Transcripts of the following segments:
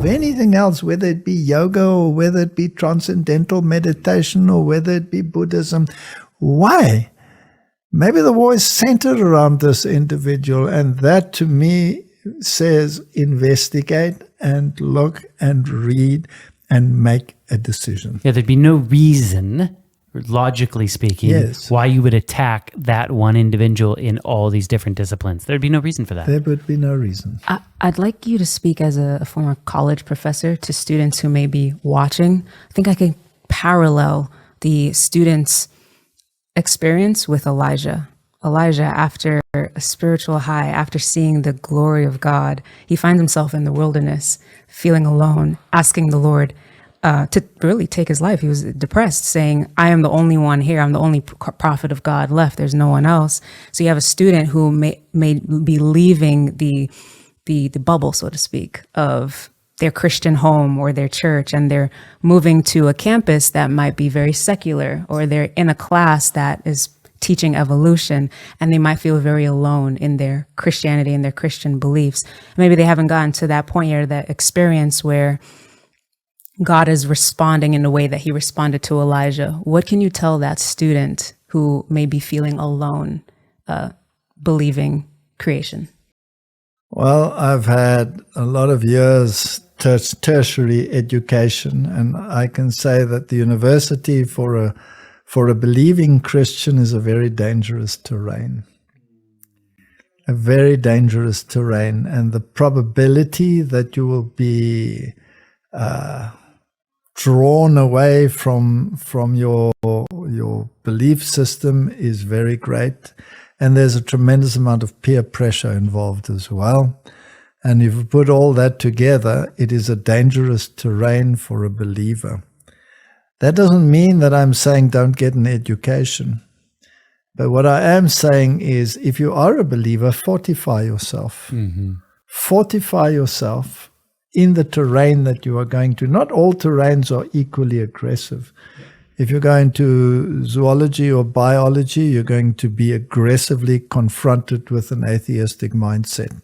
of anything else, whether it be yoga or whether it be transcendental meditation or whether it be Buddhism. Why? Maybe the war is centered around this individual, and that to me says investigate and look and read and make a decision. Yeah, there'd be no reason, logically speaking, why you would attack that one individual in all these different disciplines. There'd be no reason for that. There would be no reason. I'd like you to speak as a former college professor to students who may be watching. I think I can parallel the students' experience with Elijah. Elijah, after a spiritual high, after seeing the glory of God, he finds himself in the wilderness, feeling alone, asking the Lord to really take his life. He was depressed, saying, I am the only one here. I'm the only prophet of God left. There's no one else. So you have a student who may be leaving the bubble, so to speak, of their Christian home or their church, and they're moving to a campus that might be very secular, or they're in a class that is teaching evolution, and they might feel very alone in their Christianity and their Christian beliefs. Maybe they haven't gotten to that point yet, that experience where God is responding in a way that he responded to Elijah. What can you tell that student who may be feeling alone, believing creation? Well, I've had a lot of years tertiary education, and I can say that the university for a believing Christian is a very dangerous terrain. A very dangerous terrain, and the probability that you will be drawn away from your belief system is very great, and there's a tremendous amount of peer pressure involved as well. And if you put all that together, it is a dangerous terrain for a believer. That doesn't mean that I'm saying don't get an education. But what I am saying is, if you are a believer, fortify yourself. Mm-hmm. Fortify yourself in the terrain that you are going to. Not all terrains are equally aggressive. If you're going to zoology or biology, you're going to be aggressively confronted with an atheistic mindset.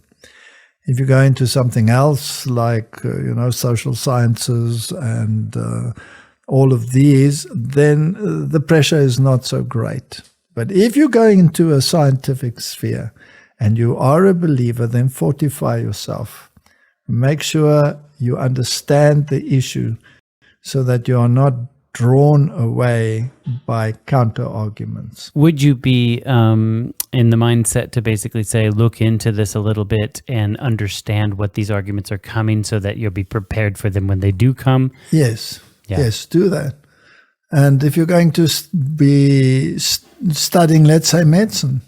If you go into something else like, social sciences and all of these, then the pressure is not so great. But if you're going into a scientific sphere and you are a believer, then fortify yourself. Make sure you understand the issue so that you are not drawn away by counter arguments. Would you be in the mindset to basically say, look into this a little bit and understand what these arguments are coming so that you'll be prepared for them when they do come? Yes. Yeah. Yes, do that. And if you're going to be studying, let's say, medicine,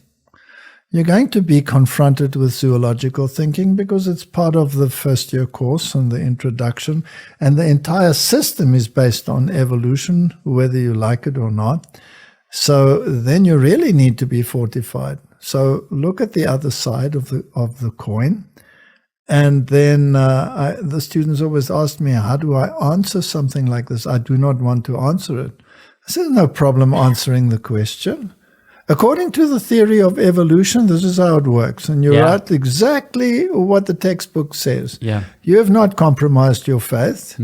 you're going to be confronted with zoological thinking because it's part of the first year course and the introduction. And the entire system is based on evolution, whether you like it or not. So then you really need to be fortified. So look at the other side of the coin. And then the students always ask me, how do I answer something like this? I do not want to answer it. I said, no problem answering the question. According to the theory of evolution, this is how it works. And you're right exactly what the textbook says. Yeah. You have not compromised your faith.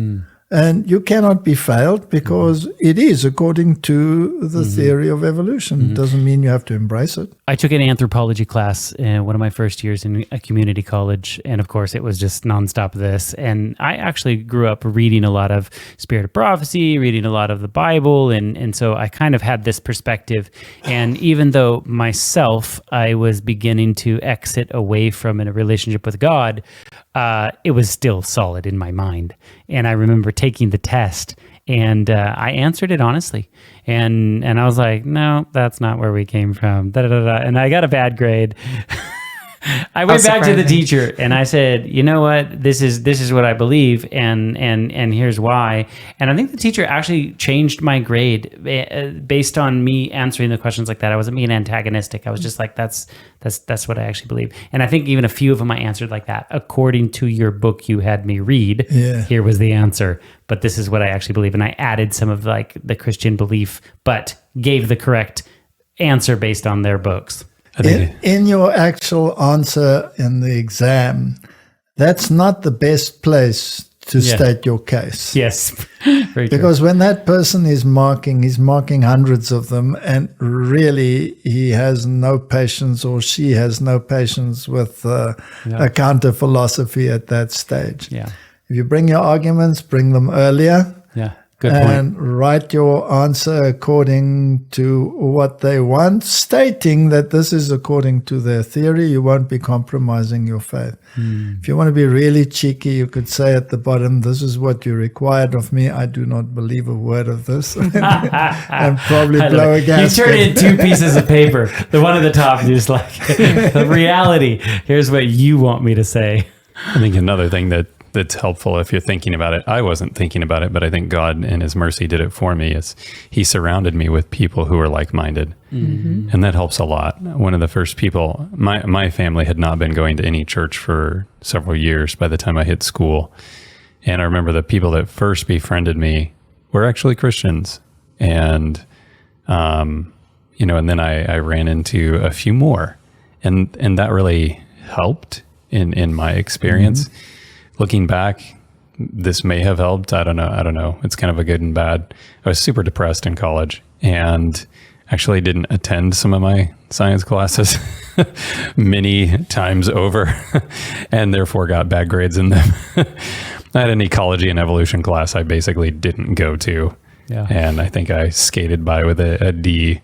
And you cannot be failed because it is according to the theory of evolution. It doesn't mean you have to embrace it. I took an anthropology class in one of my first years in a community college. And of course, it was just nonstop this. And I actually grew up reading a lot of Spirit of Prophecy, reading a lot of the Bible. And so I kind of had this perspective. And even though myself, I was beginning to exit away from a relationship with God, it was still solid in my mind. And I remember taking the test and I answered it honestly. And I was like, no, that's not where we came from. And I got a bad grade. I went back to the teacher and I said, you know what, this is what I believe and here's why. And I think the teacher actually changed my grade based on me answering the questions like that. I wasn't being antagonistic. I was just like, that's what I actually believe. And I think even a few of them I answered like that. According to your book you had me read, here was the answer. But this is what I actually believe. And I added some of like the Christian belief, but gave the correct answer based on their books. In your actual answer in the exam, that's not the best place to state your case. Yes. Very true. Because when that person is marking, he's marking hundreds of them, and really he has no patience, or she has no patience with a counter philosophy at that stage. Yeah. If you bring your arguments, bring them earlier. Yeah. Good point. And write your answer according to what they want, stating that this is according to their theory. You won't be compromising your faith. If you want to be really cheeky, you could say at the bottom, this is what you required of me. I do not believe a word of this. And probably blow a gasket. You turn in 2 pieces of paper. The one at the top, you're just like, the reality. Here's what you want me to say. I think another thing that's helpful if you're thinking about it, I wasn't thinking about it, but I think God in his mercy did it for me, is he surrounded me with people who are like-minded. Mm-hmm. And that helps a lot. One of the first people, my family had not been going to any church for several years by the time I hit school. And I remember the people that first befriended me were actually Christians. And, and then I ran into a few more, and that really helped in my experience. Mm-hmm. Looking back, this may have helped. I don't know. It's kind of a good and bad. I was super depressed in college and actually didn't attend some of my science classes many times over, and therefore got bad grades in them. I had an ecology and evolution class I basically didn't go to. Yeah. And I think I skated by with a D.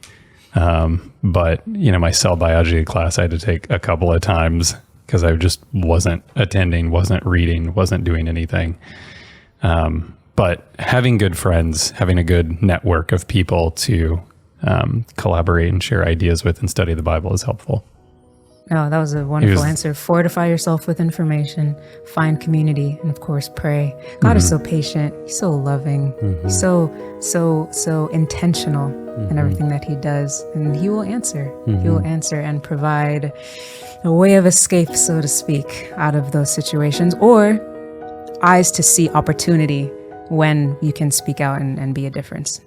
But my cell biology class I had to take a couple of times, because I just wasn't attending, wasn't reading, wasn't doing anything. But having good friends, having a good network of people to collaborate and share ideas with and study the Bible is helpful. Oh, that was a wonderful answer. Fortify yourself with information, find community, and of course, pray. God is so patient. He's so loving. He's so intentional in everything that he does. And he will answer. He will answer and provide a way of escape, so to speak, out of those situations, or eyes to see opportunity when you can speak out and be a difference.